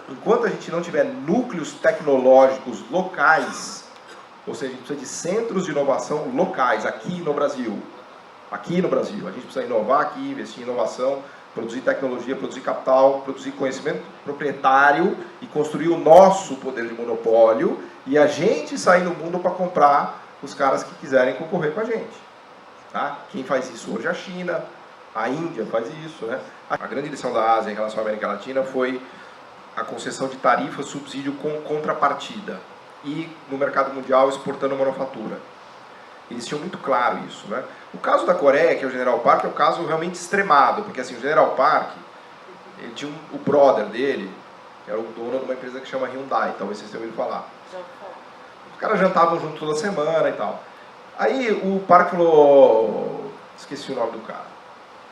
enquanto a gente não tiver núcleos tecnológicos locais, ou seja, a gente precisa de centros de inovação locais, aqui no Brasil. Aqui no Brasil. A gente precisa inovar aqui, investir em inovação, produzir tecnologia, produzir capital, produzir conhecimento proprietário e construir o nosso poder de monopólio e a gente sair no mundo para comprar os caras que quiserem concorrer com a gente. Tá? Quem faz isso hoje é a China, a Índia faz isso. Né? A grande lição da Ásia em relação à América Latina foi a concessão de tarifa, subsídio com contrapartida e no mercado mundial exportando manufatura. Eles tinham muito claro isso. Né? O caso da Coreia, que é o General Park, é um caso realmente extremado, porque assim, o General Park, ele tinha o brother dele, que era o dono de uma empresa que chama Hyundai, talvez vocês tenham ouvido falar. Os caras jantavam junto toda semana e tal. Aí o Park falou, esqueci o nome do cara,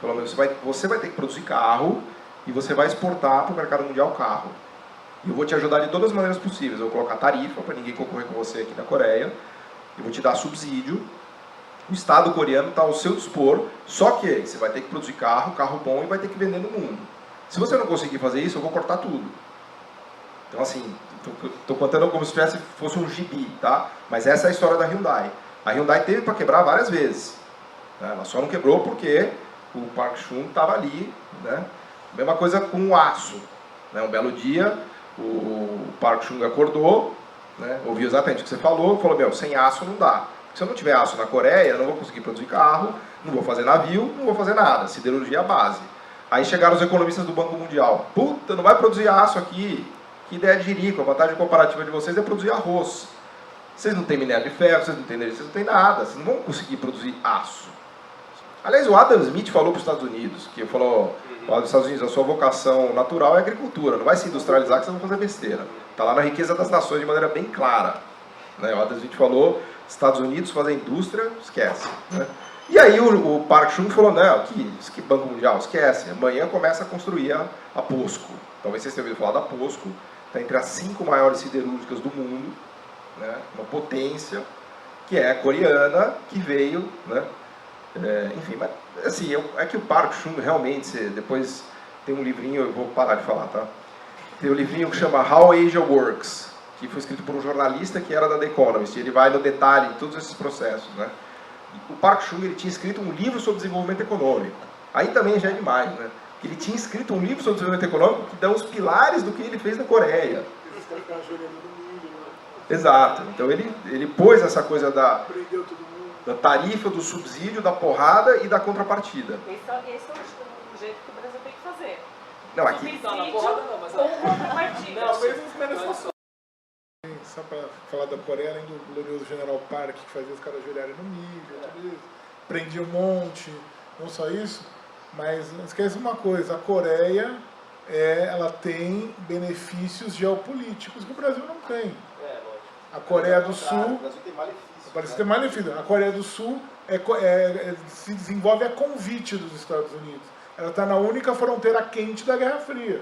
falou, você vai ter que produzir carro e você vai exportar para o mercado mundial carro. E eu vou te ajudar de todas as maneiras possíveis. Eu vou colocar tarifa para ninguém concorrer com você aqui na Coreia. Eu vou te dar subsídio. O Estado coreano está ao seu dispor. Só que você vai ter que produzir carro bom e vai ter que vender no mundo. Se você não conseguir fazer isso, eu vou cortar tudo. Então assim, estou contando como se fosse um gibi, tá? Mas essa é a história da Hyundai. A Hyundai teve para quebrar várias vezes. Né? Ela só não quebrou porque o Park Chung estava ali. Né? Mesma coisa com o aço. Né? Um belo dia, o Park Chung acordou, né? Ouviu exatamente o que você falou, falou, meu, sem aço não dá. Se eu não tiver aço na Coreia, eu não vou conseguir produzir carro, não vou fazer navio, não vou fazer nada. Siderurgia é a base. Aí chegaram os economistas do Banco Mundial. Puta, não vai produzir aço aqui. Que ideia de jirico. A vantagem comparativa de vocês é produzir arroz. Vocês não têm minério de ferro, vocês não têm energia, vocês não têm nada. Vocês não vão conseguir produzir aço. Aliás, o Adam Smith falou para os Estados Unidos, que falou, os Estados Unidos, a sua vocação natural é agricultura, não vai se industrializar que vocês vão fazer besteira. Está lá na riqueza das nações de maneira bem clara. Né? O Adam Smith falou, Estados Unidos fazer indústria, esquece. Né? E aí o Park Chung falou, não, que Banco Mundial, esquece, amanhã começa a construir a POSCO. Talvez vocês tenham ouvido falar da POSCO, está entre as 5 maiores siderúrgicas do mundo, né? Uma potência, que é coreana, que veio, né? Enfim, mas assim, é que o Park Chung realmente, depois tem um livrinho, eu vou parar de falar, tá? Tem um livrinho que chama How Asia Works, que foi escrito por um jornalista que era da The Economist, e ele vai no detalhe de todos esses processos, né? O Park Chung, ele tinha escrito um livro sobre desenvolvimento econômico, aí também já é demais, né? Ele tinha escrito um livro sobre desenvolvimento econômico que dá os pilares do que ele fez na Coreia. Exato, então ele pôs essa coisa da tarifa, do subsídio, da porrada e da contrapartida. Esse é o jeito que o Brasil tem que fazer. Não, aqui... Subsídio na porrada não, mas... com contrapartida. Não, mesmo menos. Só para falar da Coreia, além do glorioso General Park, que fazia os caras ajoelharem no milho, tudo isso, prendia um monte, não só isso, mas não esquece uma coisa, a Coreia, ela tem benefícios geopolíticos que o Brasil não tem. A Coreia do Sul... O Brasil tem malefícios. Parece ter malefício. A Coreia do Sul se desenvolve a convite dos Estados Unidos. Ela está na única fronteira quente da Guerra Fria.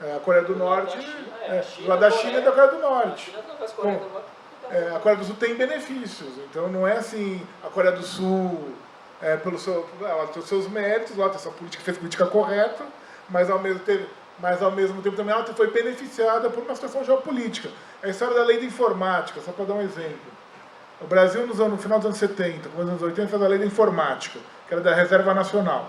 A Coreia do Norte, lá da China e da Coreia do Norte. A Coreia do Sul tem benefícios, então não é assim, a Coreia do Sul, pelos seus méritos, ela tem essa política, fez política correta, mas ao mesmo tempo também ela foi beneficiada por uma situação geopolítica. É a história da lei da informática, só para dar um exemplo. O Brasil, no final dos anos 70, nos anos 80, fez a lei da informática, que era da Reserva Nacional.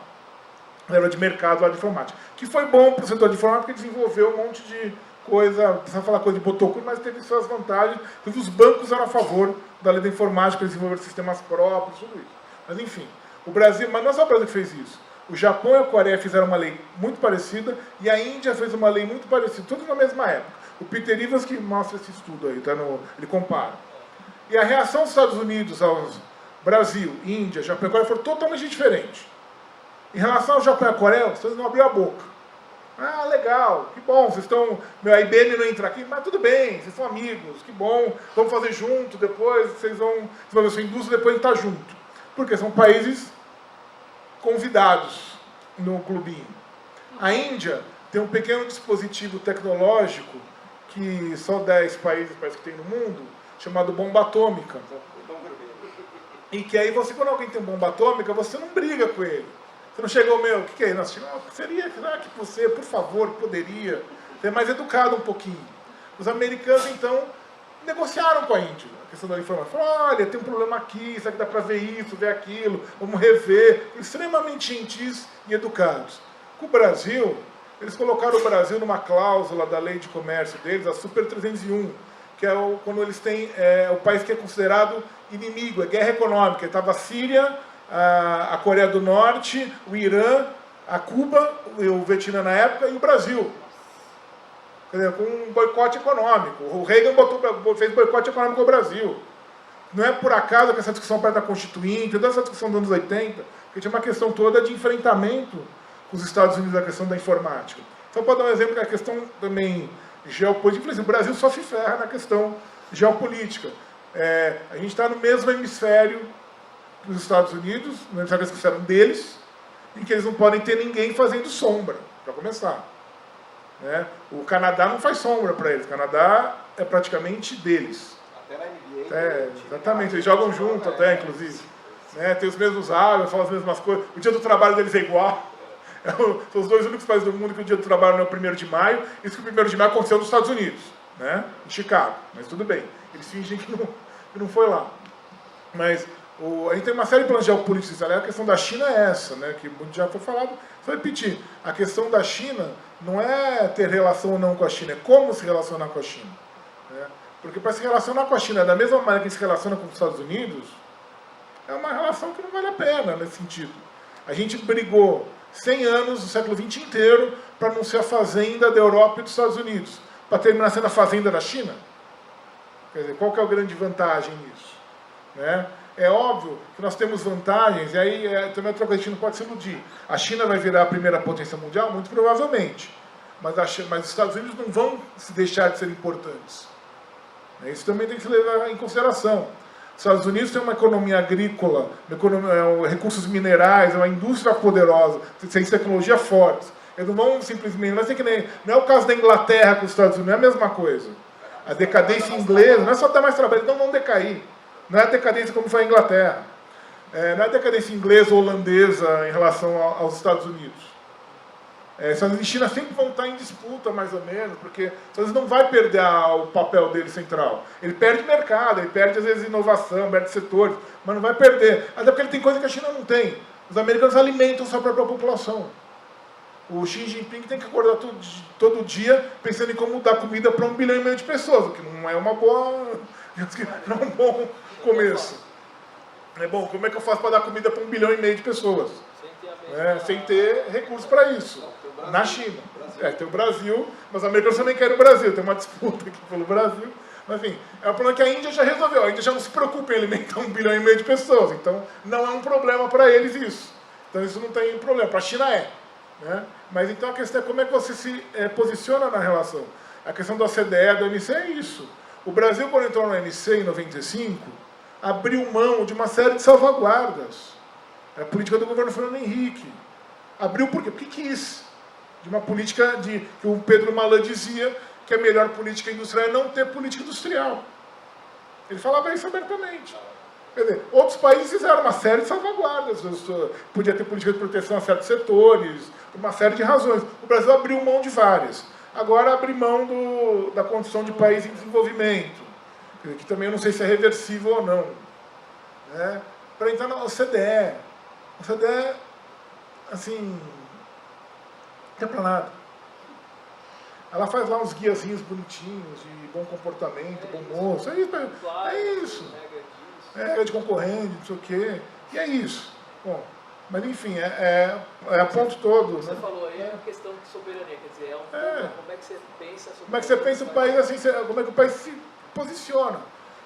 Reserva de mercado lá de informática. Que foi bom para o setor de informática, porque desenvolveu um monte de coisa, precisa falar coisa de botocuro, mas teve suas vantagens. Os bancos eram a favor da lei da informática, para desenvolver sistemas próprios, tudo isso. Mas enfim, o Brasil, mas não é só o Brasil que fez isso. O Japão e a Coreia fizeram uma lei muito parecida, e a Índia fez uma lei muito parecida, tudo na mesma época. O Peter Ivas que mostra esse estudo aí, tá ele compara. E a reação dos Estados Unidos aos Brasil, Índia, Japão e Coreia foram totalmente diferentes. Em relação ao Japão e à Coreia, vocês não abriram a boca. Ah, legal, que bom, vocês estão... a IBM não entra aqui, mas tudo bem, vocês são amigos, que bom, vamos fazer junto depois, vocês vão desenvolver sua indústria, depois a gente está junto. Porque são países convidados no clubinho. A Índia tem um pequeno dispositivo tecnológico que só 10 países parece que tem no mundo, chamado bomba atômica. E que aí você, quando alguém tem bomba atômica, você não briga com ele. Você não chegou, o que é isso? Será que você, por favor, poderia é mais educado um pouquinho. Os americanos, então, negociaram com a Índia a questão da informação. Falaram, olha, tem um problema aqui, será que dá para ver isso, ver aquilo, vamos rever. Extremamente gentis e educados. Com o Brasil, eles colocaram o Brasil numa cláusula da lei de comércio deles, a Super 301, que é quando eles têm o país que é considerado inimigo, é guerra econômica. Estava a Síria, a Coreia do Norte, o Irã, a Cuba, o Vietnã na época e o Brasil. Quer dizer, com um boicote econômico. O Reagan fez boicote econômico ao Brasil. Não é por acaso que essa discussão perto da Constituinte, toda essa discussão dos anos 80, que tinha uma questão toda de enfrentamento com os Estados Unidos na questão da informática. Só para dar um exemplo que a questão também geopolítica, o Brasil só se ferra na questão geopolítica. A gente está no mesmo hemisfério dos Estados Unidos, no hemisfério que eles deles, em que eles não podem ter ninguém fazendo sombra, para começar. O Canadá não faz sombra para eles, o Canadá é praticamente deles. Até na NBA. Exatamente, eles jogam junto até, inclusive. Tem os mesmos hábitos, falam as mesmas coisas. O dia do trabalho deles é igual. São os dois únicos países do mundo que o dia do trabalho não é o 1º de maio. Isso que o 1º de maio aconteceu nos Estados Unidos, em Chicago. Mas tudo bem, eles fingem que não foi lá. Mas a gente tem uma série de planos geopolíticos. A questão da China é essa, que já foi falado. Vou repetir, a questão da China não é ter relação ou não com a China, é como se relacionar com a China. Porque para se relacionar com a China da mesma maneira que se relaciona com os Estados Unidos, é uma relação que não vale a pena nesse sentido. A gente brigou 100 anos do século XX inteiro para não ser a fazenda da Europa e dos Estados Unidos, para terminar sendo a fazenda da China. Quer dizer, qual que é a grande vantagem nisso? É óbvio que nós temos vantagens, e aí também outra coisa que a gente não pode se iludir. A China vai virar a primeira potência mundial? Muito provavelmente. Mas os Estados Unidos não vão se deixar de ser importantes. Isso também tem que se levar em consideração. Os Estados Unidos têm uma economia agrícola, recursos minerais, uma indústria poderosa, tem tecnologia forte. Eles não vão simplesmente... Não é o caso da Inglaterra com os Estados Unidos, não é a mesma coisa. A decadência inglesa não é só dar mais trabalho, eles não vão decair. Não é a decadência como foi a Inglaterra. Não é a decadência inglesa ou holandesa em relação aos Estados Unidos. Estados Unidos e China sempre vão estar em disputa, mais ou menos, porque os Estados Unidos não vai perder o papel dele central. Ele perde mercado, ele perde, às vezes, inovação, perde setores, mas não vai perder. Até porque ele tem coisa que a China não tem. Os americanos alimentam sua própria população. O Xi Jinping tem que acordar todo dia pensando em como dar comida para 1,5 bilhão de pessoas, o que não é uma boa... não é um bom começo. Bom, como é que eu faço para dar comida para 1,5 bilhão de pessoas? Sem ter recursos para isso. Na China. Tem o Brasil, mas os americanos também querem o Brasil. Tem uma disputa aqui pelo Brasil. Mas, enfim, é um problema que a Índia já resolveu. A Índia já não se preocupa em alimentar 1,5 bilhão de pessoas. Então, não é um problema para eles isso. Então, isso não tem problema. Para a China é. Mas, então, a questão é como é que você se posiciona na relação. A questão da OCDE, do OMC é isso. O Brasil, quando entrou no OMC em 95, abriu mão de uma série de salvaguardas. A política do governo Fernando Henrique. Abriu por quê? Porque quis. De uma política que o Pedro Malan dizia que a melhor política industrial é não ter política industrial. Ele falava isso abertamente. Quer dizer, outros países fizeram uma série de salvaguardas. Podia ter política de proteção a certos setores, por uma série de razões. O Brasil abriu mão de várias. Agora abre mão da condição de país em desenvolvimento, que também eu não sei se é reversível ou não. Para entrar na OCDE. A OCDE, assim, não tem para nada. Ela faz lá uns guiazinhos bonitinhos de bom comportamento, bom moço. É isso. Regra de concorrente, não sei o quê. E é isso. Bom, mas enfim, é a ponto todo. Você falou aí a questão de soberania, quer dizer, como é que você pensa sobre como é que você pensa o país assim, como é que o país se posiciona.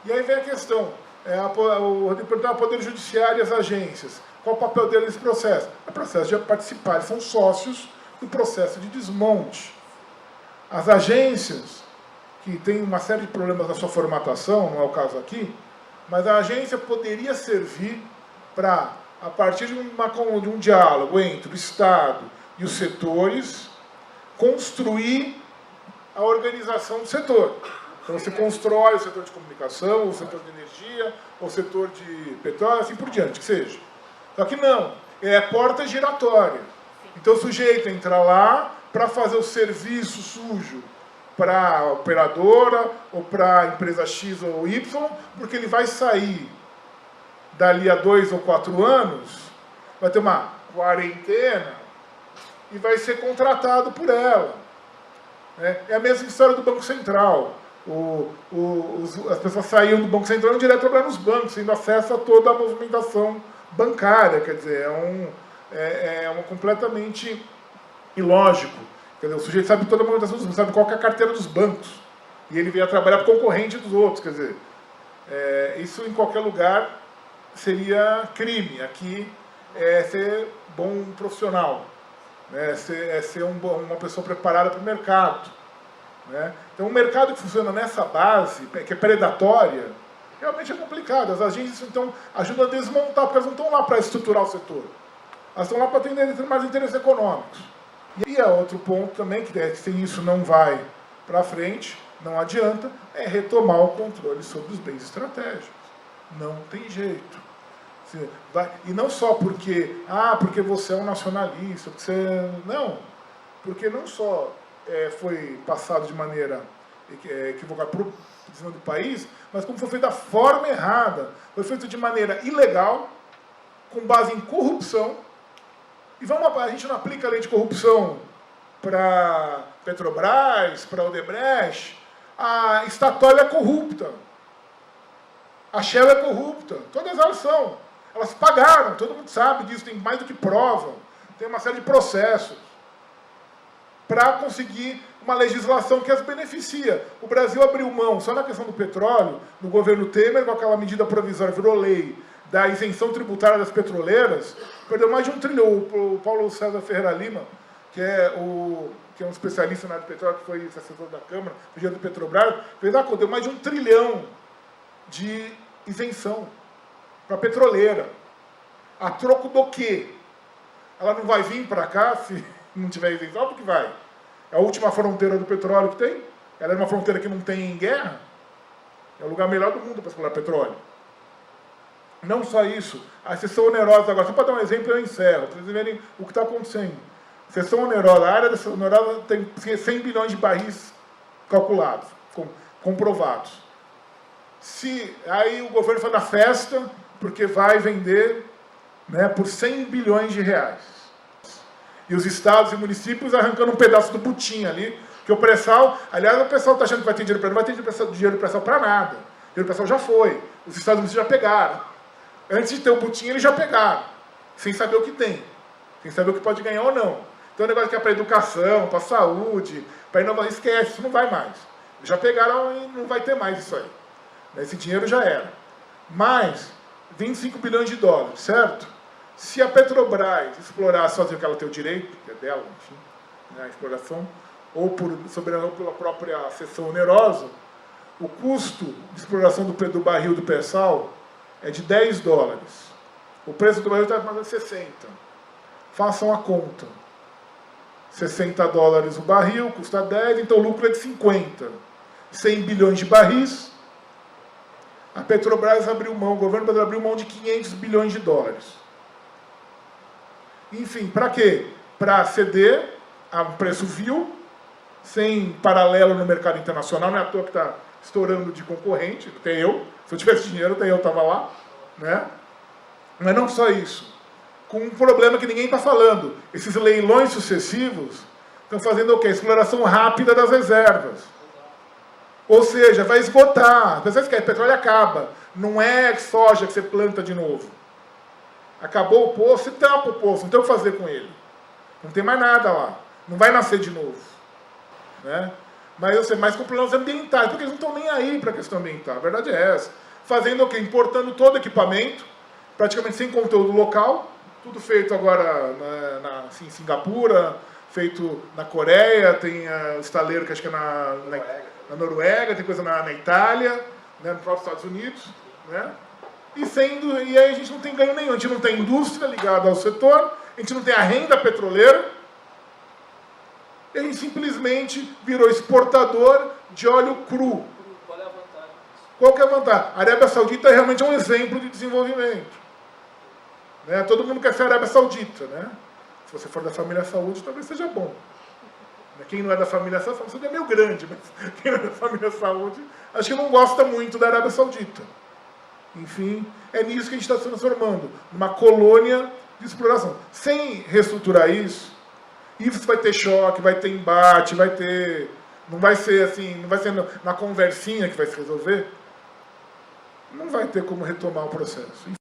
E aí vem a questão. O Poder Judiciário e as agências. Qual o papel deles nesse processo? É o processo de participar, eles são sócios do processo de desmonte. As agências, que têm uma série de problemas na sua formatação, não é o caso aqui, mas a agência poderia servir para, a partir de um diálogo entre o Estado e os setores, construir a organização do setor. Então você constrói o setor de comunicação, o setor de energia, o setor de petróleo, assim por diante, que seja. Só que não, é porta giratória. Então o sujeito entra lá, para fazer o serviço sujo para a operadora ou para a empresa X ou Y, porque ele vai sair dali a 2 ou 4 anos, vai ter uma quarentena e vai ser contratado por ela. É a mesma história do Banco Central. As pessoas saíam do Banco Central e direto trabalhar nos bancos, tendo acesso a toda a movimentação bancária. Quer dizer, é completamente ilógico. Quer dizer, o sujeito sabe toda a movimentação dos bancos, sabe qual que é a carteira dos bancos. E ele veio trabalhar para concorrente dos outros. Quer dizer, isso em qualquer lugar seria crime. Aqui é ser bom profissional, né? É ser uma pessoa preparada para o mercado. Né? Então, um mercado que funciona nessa base, que é predatória, realmente é complicado. As agências, então, ajudam a desmontar, porque elas não estão lá para estruturar o setor. Elas estão lá para atender mais interesses econômicos. E outro ponto também, que se isso não vai para frente, não adianta, é retomar o controle sobre os bens estratégicos. Não tem jeito. E não só porque você é um nacionalista, porque você... Não, porque não só foi passado de maneira equivocada por cima do país, mas como foi feito da forma errada. Foi feito de maneira ilegal, com base em corrupção. E a gente não aplica a lei de corrupção para Petrobras, para Odebrecht. A Statoil é corrupta. A Shell é corrupta. Todas elas são. Elas pagaram, todo mundo sabe disso, tem mais do que prova. Tem uma série de processos para conseguir uma legislação que as beneficia. O Brasil abriu mão, só na questão do petróleo, no governo Temer, com aquela medida provisória, virou lei, da isenção tributária das petroleiras, perdeu mais de 1 trilhão. O Paulo César Ferreira Lima, que é um especialista na área de petróleo, que foi assessor da Câmara, do Petrobras, deu mais de 1 trilhão de isenção para a petroleira. A troco do quê? Ela não vai vir para cá se não tiver isenção? Porque vai. É a última fronteira do petróleo que tem. Ela é uma fronteira que não tem guerra. É o lugar melhor do mundo para explorar petróleo. Não só isso, a cessão onerosa agora, só para dar um exemplo eu encerro, para vocês verem o que está acontecendo. Cessão onerosa, a área da cessão onerosa tem 100 bilhões de barris calculados, comprovados. Aí o governo foi na festa, porque vai vender, né, por 100 bilhões de reais. E os estados e municípios arrancando um pedaço do butim ali, que o pré-sal, aliás, o pessoal está achando que vai ter dinheiro para não vai ter dinheiro pré-sal para nada. O dinheiro pré-sal já foi, os estados e municípios já pegaram. Antes de ter o butim, eles já pegaram, sem saber o que tem, sem saber o que pode ganhar ou não. Então o negócio que é para educação, para saúde, para inovação, esquece, isso não vai mais. Eles já pegaram e não vai ter mais isso aí. Esse dinheiro já era. Mas, 25 bilhões de dólares, certo? Se a Petrobras explorar sozinha, que ela tem o direito, que é dela, enfim, né, a exploração, ou pela própria cessão onerosa, o custo de exploração do barril do pré-sal é de 10 dólares. O preço do barril está mais ou menos 60. Façam a conta. 60 dólares o barril, custa 10, então o lucro é de 50. 100 bilhões de barris. A Petrobras abriu mão, o governo brasileiro abriu mão de 500 bilhões de dólares. Enfim, para quê? Para ceder a um preço vil, sem paralelo no mercado internacional, não é à toa que está estourando de concorrente, até eu. Se eu tivesse dinheiro, até eu estava lá. Né? Mas não só isso. Com um problema que ninguém está falando. Esses leilões sucessivos estão fazendo o quê? Exploração rápida das reservas. Ou seja, vai esgotar. As pessoas querem, petróleo acaba. Não é soja que você planta de novo. Acabou o poço, você tampa o poço, não tem o que fazer com ele. Não tem mais nada lá. Não vai nascer de novo. Né? Mas com problemas ambientais, porque eles não estão nem aí para a questão ambiental. A verdade é essa. Fazendo o quê? Importando todo o equipamento, praticamente sem conteúdo local, tudo feito agora em Singapura, feito na Coreia, tem estaleiro que acho que é na Noruega, tem coisa na Itália, né, nos próprios Estados Unidos. Né? E aí a gente não tem ganho nenhum, a gente não tem indústria ligada ao setor, a gente não tem a renda petroleira, e a gente simplesmente virou exportador de óleo cru. Qual é a vantagem? Qual que é a vantagem? A Arábia Saudita realmente é um exemplo de desenvolvimento. Né? Todo mundo quer ser a Arábia Saudita. Né? Se você for da família Saúde, talvez seja bom. Quem não é da família Saud é meio grande, mas quem não é da família Saud, acho que não gosta muito da Arábia Saudita. Enfim, é nisso que a gente está se transformando, numa colônia de exploração. Sem reestruturar isso vai ter choque, vai ter embate, vai ter... Não vai ser assim, não vai ser na conversinha que vai se resolver. Não vai ter como retomar o processo.